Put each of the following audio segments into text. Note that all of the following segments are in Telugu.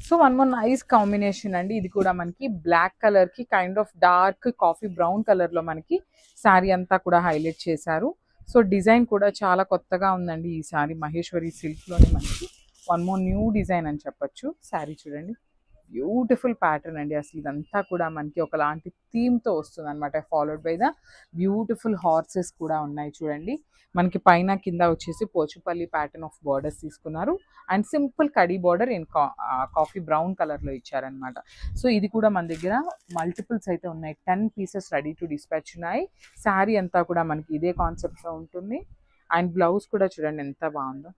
So one more nice combination అండి. ఇది కూడా మనకి బ్లాక్ కలర్ కి kind of dark coffee brown colour లో మనకి శారీ అంతా కూడా హైలైట్ చేశారు. సో డిజైన్ కూడా చాలా కొత్తగా ఉందండి ఈ శారీ. మహేశ్వరి సిల్క్ లోనే మనకి వన్ మోర్ న్యూ డిజైన్ అని చెప్పొచ్చు. శారీ చూడండి, బ్యూటిఫుల్ ప్యాటర్న్ అండి. అసలు ఇదంతా కూడా మనకి ఒకలాంటి థీమ్తో వస్తుంది అనమాట. Followed by the beautiful horses కూడా ఉన్నాయి చూడండి. మనకి పైన కింద వచ్చేసి పోచుపల్లి ప్యాటర్న్ ఆఫ్ బార్డర్స్ తీసుకున్నారు and simple khadi border in coffee brown కలర్లో ఇచ్చారనమాట. సో ఇది కూడా మన దగ్గర మల్టిపుల్స్ అయితే ఉన్నాయి. 10 పీసెస్ రెడీ టు డిస్పాచ్ ఉన్నాయి. శారీ అంతా కూడా మనకి ఇదే కాన్సెప్ట్లో ఉంటుంది. అండ్ బ్లౌజ్ కూడా చూడండి ఎంత బాగుందో,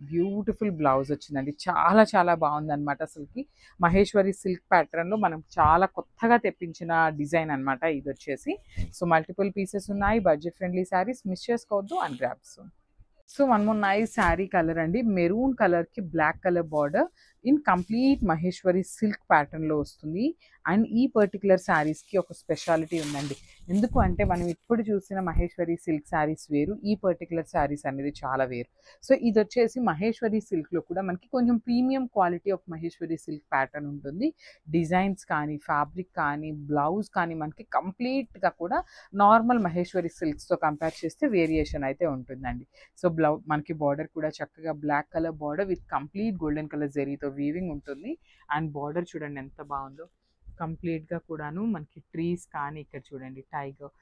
బ్యూటిఫుల్ బ్లౌజ్ వచ్చిందండి. చాలా చాలా బాగుంది అనమాట. అసలుకి మహేశ్వరి సిల్క్ ప్యాటర్న్లో మనం చాలా కొత్తగా తెప్పించిన డిజైన్ అనమాట ఇది వచ్చేసి. సో మల్టిపుల్ పీసెస్ ఉన్నాయి. బడ్జెట్ ఫ్రెండ్లీ శారీస్, మిస్ చేసుకోవద్దు and grabs. So one more nice sari colour అండి. మెరూన్ కలర్కి black colour border in complete Maheshwari silk ప్యాటర్న్లో వస్తుంది. అండ్ ఈ పర్టికులర్ శారీస్కి ఒక స్పెషాలిటీ ఉందండి. ఎందుకు అంటే మనం ఇప్పుడు చూసిన మహేశ్వరి సిల్క్ శారీస్ వేరు, ఈ పర్టికులర్ శారీస్ అనేది చాలా వేరు. సో ఇది వచ్చేసి మహేశ్వరి సిల్క్లో కూడా మనకి కొంచెం premium quality of Maheshwari silk pattern ఉంటుంది. డిజైన్స్ కానీ, ఫ్యాబ్రిక్ కానీ, బ్లౌజ్ కానీ మనకి కంప్లీట్గా కూడా నార్మల్ మహేశ్వరి సిల్క్స్తో కంపేర్ చేస్తే వేరియేషన్ అయితే ఉంటుందండి. సో మనకి బార్డర్ కూడా చక్కగా black colour border with complete golden colour జరీతో వీవింగ్ ఉంటుంది. అండ్ బార్డర్ చూడండి ఎంత బాగుందో, కంప్లీట్గా కూడాను మనకి ట్రీస్ కానీ, ఇక్కడ చూడండి టైగర్,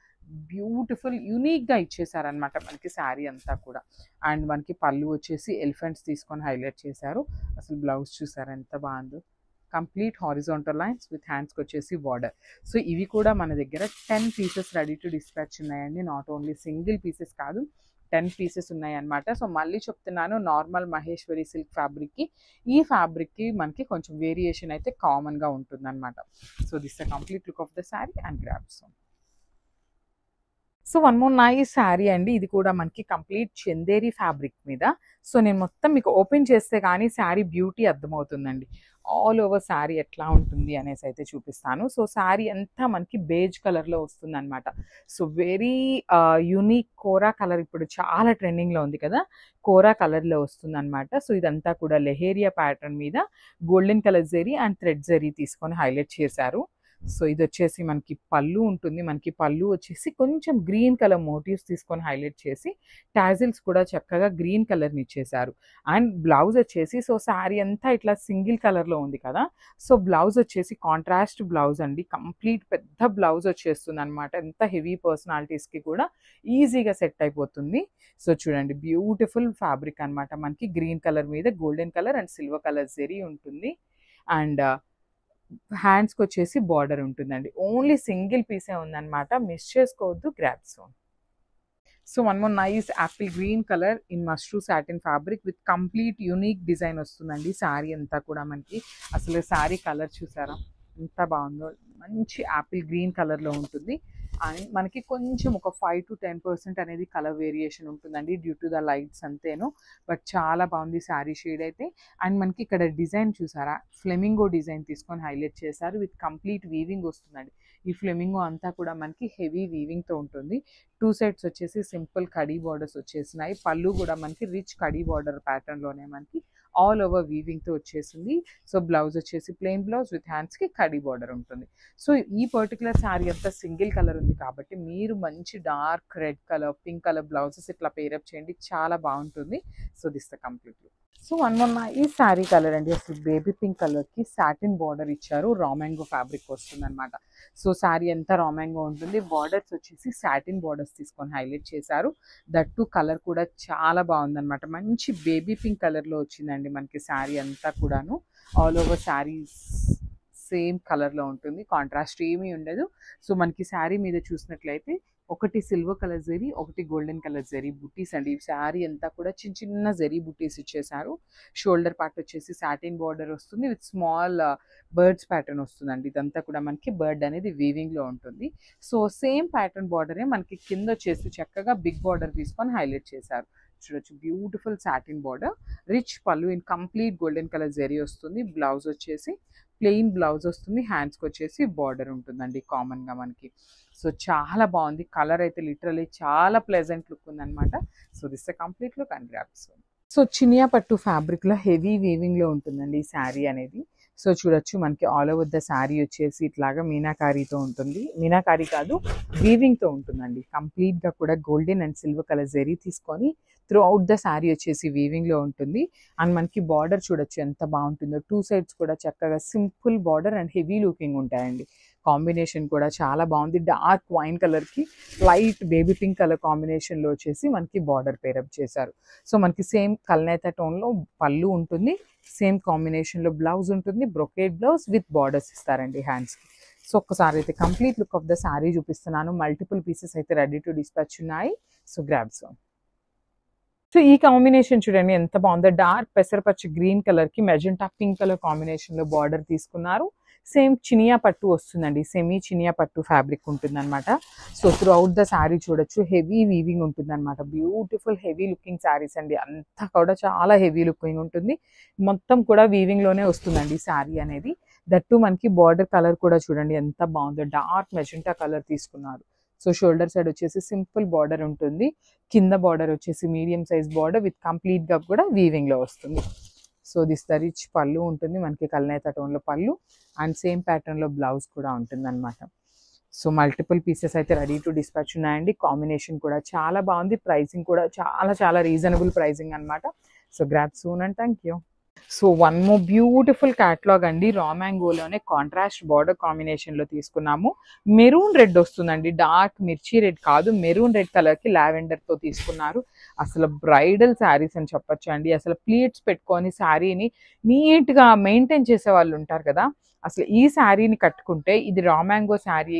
బ్యూటిఫుల్ యూనిక్గా ఇచ్చేసారనమాట మనకి శారీ అంతా కూడా. అండ్ మనకి పళ్ళు వచ్చేసి ఎలిఫెంట్స్ తీసుకొని హైలైట్ చేశారు. అసలు బ్లౌజ్ చూసారు ఎంత బాగుందో, కంప్లీట్ హారిజాంటల్ లైన్స్ విత్ హ్యాండ్స్కి వచ్చేసి బార్డర్. సో ఇవి కూడా మన దగ్గర 10 పీసెస్ రెడీ టు డిస్పాచ్ ఉన్నాయండి. నాట్ ఓన్లీ సింగిల్ పీసెస్ కాదు, 10 పీసెస్ ఉన్నాయి అనమాట. సో మళ్ళీ చెప్తున్నాను, నార్మల్ మహేశ్వరి సిల్క్ ఫ్యాబ్రిక్కి ఈ ఫ్యాబ్రిక్కి మనకి కొంచెం వేరియేషన్ అయితే కామన్గా ఉంటుందన్నమాట. So this the complete look of the sari and grabs. So one more nice sari అండి. ఇది కూడా మనకి కంప్లీట్ చందేరి ఫ్యాబ్రిక్ మీద. సో నేను మొత్తం మీకు ఓపెన్ చేస్తే కానీ శారీ బ్యూటీ అర్థమవుతుందండి. ఆల్ ఓవర్ శారీ ఎట్లా ఉంటుంది అనేసి అయితే చూపిస్తాను. సో శారీ అంతా మనకి బేజ్ కలర్లో వస్తుంది అనమాట. సో వెరీ యూనిక్ కోరా కలర్ ఇప్పుడు చాలా ట్రెండింగ్లో ఉంది కదా, కోరా కలర్లో వస్తుంది అనమాట. సో ఇదంతా కూడా లెహేరియా ప్యాటర్న్ మీద golden colour zari and thread zari తీసుకొని హైలైట్ చేశారు. సో ఇది వచ్చేసి మనకి పళ్ళు ఉంటుంది. మనకి పళ్ళు వచ్చేసి కొంచెం గ్రీన్ కలర్ మోటివ్స్ తీసుకొని హైలైట్ చేసి టాజిల్స్ కూడా చక్కగా గ్రీన్ కలర్ని ఇచ్చేసారు. అండ్ బ్లౌజ్ వచ్చేసి, సో శారీ అంతా ఇట్లా సింగిల్ కలర్లో ఉంది కదా, సో బ్లౌజ్ వచ్చేసి కాంట్రాస్ట్ బ్లౌజ్ అండి. కంప్లీట్ పెద్ద బ్లౌజ్ వచ్చేస్తుంది అనమాట. ఎంత హెవీ పర్సనాలిటీస్కి కూడా ఈజీగా సెట్ అయిపోతుంది. సో చూడండి బ్యూటిఫుల్ ఫ్యాబ్రిక్ అనమాట. మనకి గ్రీన్ కలర్ మీద golden colour and silver colour zari ఉంటుంది. అండ్ హ్యాండ్స్కి వచ్చేసి బార్డర్ ఉంటుందండి. ఓన్లీ సింగిల్ పీసే ఉందన్నమాట, మిస్ చేసుకోవద్దు, grabs. So one more nice Apple green colour in mashru satin fabric with complete unique design వస్తుందండి శారీ అంతా కూడా మనకి. అసలు శారీ కలర్ చూసారా ఎంత బాగుందో, మంచి యాపిల్ గ్రీన్ కలర్లో ఉంటుంది. అండ్ మనకి కొంచెం ఒక 5 to 10% అనేది కలర్ వేరియేషన్ ఉంటుందండి డ్యూ టు ద లైట్స్ అంతేను. బట్ చాలా బాగుంది శారీ షేడ్ అయితే. అండ్ మనకి ఇక్కడ డిజైన్ చూసారా, ఫ్లెమింగో డిజైన్ తీసుకొని హైలైట్ చేశారు విత్ కంప్లీట్ వీవింగ్ వస్తుందండి. ఈ ఫ్లెమింగో అంతా కూడా మనకి హెవీ వీవింగ్తో ఉంటుంది. 2 సైడ్స్ వచ్చేసి సింపుల్ కడీ బార్డర్స్ వచ్చేసినాయి. పళ్ళు కూడా మనకి రిచ్ కడీ బార్డర్ ప్యాటర్న్లోనే మనకి ఆల్ ఓవర్ వీవింగ్తో వచ్చేసింది. సో బ్లౌజ్ వచ్చేసి ప్లెయిన్ బ్లౌజ్ విత్ హ్యాండ్స్కి కడీ బార్డర్ ఉంటుంది. సో ఈ పర్టికులర్ శారీ అంతా సింగిల్ కలర్ ఉంది కాబట్టి మీరు మంచి dark red colour, pink colour blouses ఇట్లా పేరప్ చేయండి, చాలా బాగుంటుంది. So this the complete look. So one ఈ శారీ కలర్ అండి. అసలు బేబీ పింక్ కలర్కి సాటిన్ బార్డర్ ఇచ్చారు. రామాంగో ఫ్యాబ్రిక్ వస్తుంది అనమాట. సో శారీ అంతా రామాంగో ఉంటుంది. బార్డర్స్ వచ్చేసి సాటిన్ బార్డర్స్ తీసుకొని హైలైట్ చేశారు. దట్టు కలర్ కూడా చాలా బాగుందన్నమాట. మంచి బేబీ పింక్ కలర్లో వచ్చిందండి మనకి శారీ అంతా కూడాను. ఆల్ ఓవర్ శారీ సేమ్ కలర్లో ఉంటుంది, కాంట్రాస్ట్ ఏమీ ఉండదు. సో మనకి శారీ మీద చూసినట్లయితే ఒకటి సిల్వర్ కలర్ జరీ, ఒకటి గోల్డెన్ కలర్ జరీ బుట్టీస్ అండి. ఈ శారీ అంతా కూడా చిన్న చిన్న జరీ బుట్టీస్ ఇచ్చేసారు. షోల్డర్ పార్ట్ వచ్చేసి సాటిన్ బార్డర్ వస్తుంది విత్ స్మాల్ బర్డ్స్ ప్యాటర్న్ వస్తుందండి. ఇదంతా కూడా మనకి బర్డ్ అనేది వీవింగ్లో ఉంటుంది. సో సేమ్ ప్యాటర్న్ బార్డరే మనకి కింద వచ్చేసి చక్కగా బిగ్ బార్డర్ తీసుకొని హైలైట్ చేశారు. చూడొచ్చు బ్యూటిఫుల్ సాటిన్ బార్డర్, రిచ్ పళ్ళు in complete golden colour zari వస్తుంది. బ్లౌజ్ వచ్చేసి ప్లెయిన్ బ్లౌజ్ వస్తుంది. హ్యాండ్స్కి వచ్చేసి బార్డర్ ఉంటుందండి కామన్గా మనకి. సో చాలా బాగుంది. కలర్ అయితే లిటరలీ చాలా ప్లెజెంట్ లుక్ ఉందన్నమాట. So this complete look and grabs. So Chiniya పట్టు ఫ్యాబ్రిక్లో హెవీ వీవింగ్లో ఉంటుందండి ఈ శారీ అనేది. సో చూడొచ్చు మనకి ఆల్ ఓవర్ ద శారీ వచ్చేసి ఇట్లాగా మీనాకారీతో ఉంటుంది, మీనాకారీ కాదు వీవింగ్తో ఉంటుందండి. కంప్లీట్గా కూడా golden and silver colour zari తీసుకొని త్రూ అవుట్ ద శారీ వచ్చేసి వీవింగ్లో ఉంటుంది. అండ్ మనకి బార్డర్ చూడొచ్చు ఎంత బాగుంటుందో, 2 సైడ్స్ కూడా చక్కగా simple border and heavy looking ఉంటాయండి. కాంబినేషన్ కూడా చాలా బాగుంది. డార్క్ వైన్ కలర్కి లైట్ బేబీ పింక్ కలర్ కాంబినేషన్లో వచ్చేసి మనకి బార్డర్ పేరప్ చేశారు. సో మనకి సేమ్ కల్నేత టోన్లో పళ్ళు ఉంటుంది, సేమ్ కాంబినేషన్లో బ్లౌజ్ ఉంటుంది, బ్రొకేడ్ బ్లౌజ్ విత్ బార్డర్స్ ఇస్తారండి హ్యాండ్స్కి. సో ఒక్కసారి అయితే complete look of the sari చూపిస్తున్నాను. మల్టిపుల్ పీసెస్ అయితే రెడీ టు డిస్పాచ్ ఉన్నాయి. So grabs. సో ఈ కాంబినేషన్ చూడండి ఎంత బాగుందో, డార్క్ పెసరపచ్చి గ్రీన్ కలర్కి మెజెంటా పింక్ కలర్ కాంబినేషన్లో బార్డర్ తీసుకున్నారు. సేమ్ చినియా పట్టు వస్తుందండి, సెమీ చినియా పట్టు ఫ్యాబ్రిక్ ఉంటుందన్నమాట. So through out the sari చూడొచ్చు హెవీ వీవింగ్ ఉంటుందన్నమాట. బ్యూటిఫుల్ హెవీ లుకింగ్ శారీస్ అండి, అంతా కూడా చాలా హెవీ లుకింగ్ ఉంటుంది. మొత్తం కూడా వీవింగ్లోనే వస్తుందండి శారీ అనేది. దట్టు మనకి బార్డర్ కలర్ కూడా చూడండి ఎంత బాగుందో, డార్క్ మెజెంటా కలర్ తీసుకున్నారు. సో షోల్డర్ సైడ్ వచ్చేసి సింపుల్ బార్డర్ ఉంటుంది, కింద బార్డర్ వచ్చేసి మీడియం సైజ్ బార్డర్ విత్ కంప్లీట్గా కూడా వీవింగ్లో వస్తుంది. So this the rich pallu ఉంటుంది మనకి, కల్నేత టోన్లో పళ్ళు అండ్ సేమ్ ప్యాటర్న్లో బ్లౌజ్ కూడా ఉంటుంది అనమాట. సో మల్టిపుల్ పీసెస్ అయితే రెడీ టు డిస్పాచ్ ఉన్నాయండి. కాంబినేషన్ కూడా చాలా బాగుంది, ప్రైసింగ్ కూడా చాలా చాలా రీజనబుల్ ప్రైసింగ్ అనమాట. So grab soon and thank you. So one more beautiful catalogue అండి, రా మ్యాంగోలోనే కాంట్రాస్ట్ బార్డర్ కాంబినేషన్లో తీసుకున్నాము. మెరూన్ రెడ్ వస్తుందండి, డార్క్ మిర్చి రెడ్ కాదు, మెరూన్ రెడ్ కలర్కి లావెండర్తో తీసుకున్నారు. అసలు బ్రైడల్ శారీస్ అని చెప్పొచ్చు అండి. అసలు ప్లీట్స్ పెట్టుకొని శారీని నీట్గా మెయింటైన్ చేసే వాళ్ళు ఉంటారు కదా, అసలు ఈ శారీని కట్టుకుంటే ఇది రా మ్యాంగో శారీ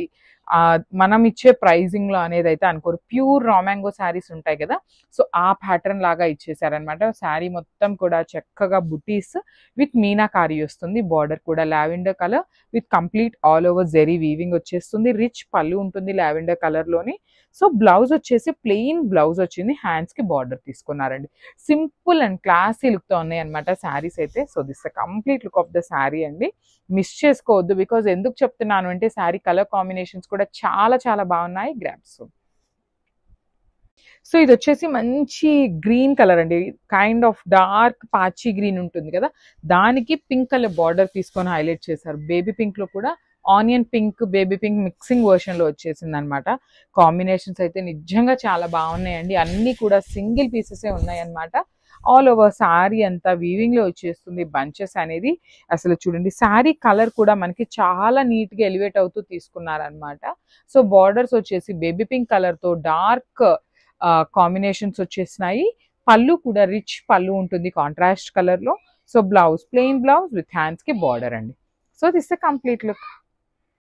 మనం ఇచ్చే ప్రైజింగ్లో అనేది అయితే అనుకోరు. ప్యూర్ రా మ్యాంగో శారీస్ ఉంటాయి కదా, సో ఆ ప్యాటర్న్ లాగా ఇచ్చేసారనమాట. శారీ మొత్తం కూడా చక్కగా బుటీస్ విత్ మీనాకారీ వస్తుంది, బార్డర్ కూడా lavender colour with complete all over zari weaving వచ్చేస్తుంది. రిచ్ పళ్ళు ఉంటుంది లావెండర్ కలర్లోని. సో బ్లౌజ్ వచ్చేసి ప్లెయిన్ బ్లౌజ్ వచ్చింది, హ్యాండ్స్కి బార్డర్ తీసుకున్నారండి. సింపుల్ అండ్ క్లాసీ లుక్తో ఉన్నాయి అనమాట శారీస్ అయితే. So this the complete look of the sari అండి, మిస్ చేసుకోవద్దు. బికాజ్ ఎందుకు చెప్తున్నాను అంటే శారీ కలర్ కాంబినేషన్స్ కూడా చాలా చాలా బాగున్నాయి. గ్రాబ్స్. సో ఇది వచ్చేసి మంచి గ్రీన్ కలర్ అండి, కైండ్ ఆఫ్ డార్క్ పాచి గ్రీన్ ఉంటుంది కదా, దానికి పింక్ కలర్ బార్డర్ తీసుకొని హైలైట్ చేశారు. బేబీ పింక్ లో కూడా onion pink baby pink mixing version లో వచ్చేసింది అనమాట. కాంబినేషన్స్ అయితే నిజంగా చాలా బాగున్నాయండి, అన్ని కూడా సింగిల్ పీసెసే ఉన్నాయి అనమాట. ఆల్ ఓవర్ శారీ అంతా వీవింగ్ లో వచ్చేస్తుంది బంచెస్ అనేది. అసలు చూడండి శారీ కలర్ కూడా మనకి చాలా నీట్ గా ఎలివేట్ అవుతూ తీసుకున్నారనమాట. సో బార్డర్స్ వచ్చేసి బేబీ పింక్ కలర్ తో డార్క్ కాంబినేషన్స్ వచ్చేసినాయి. పళ్ళు కూడా రిచ్ పళ్ళు ఉంటుంది కాంట్రాస్ట్ కలర్ లో. So blouse plain blouse with hands కి బార్డర్ అండి. So this the complete look.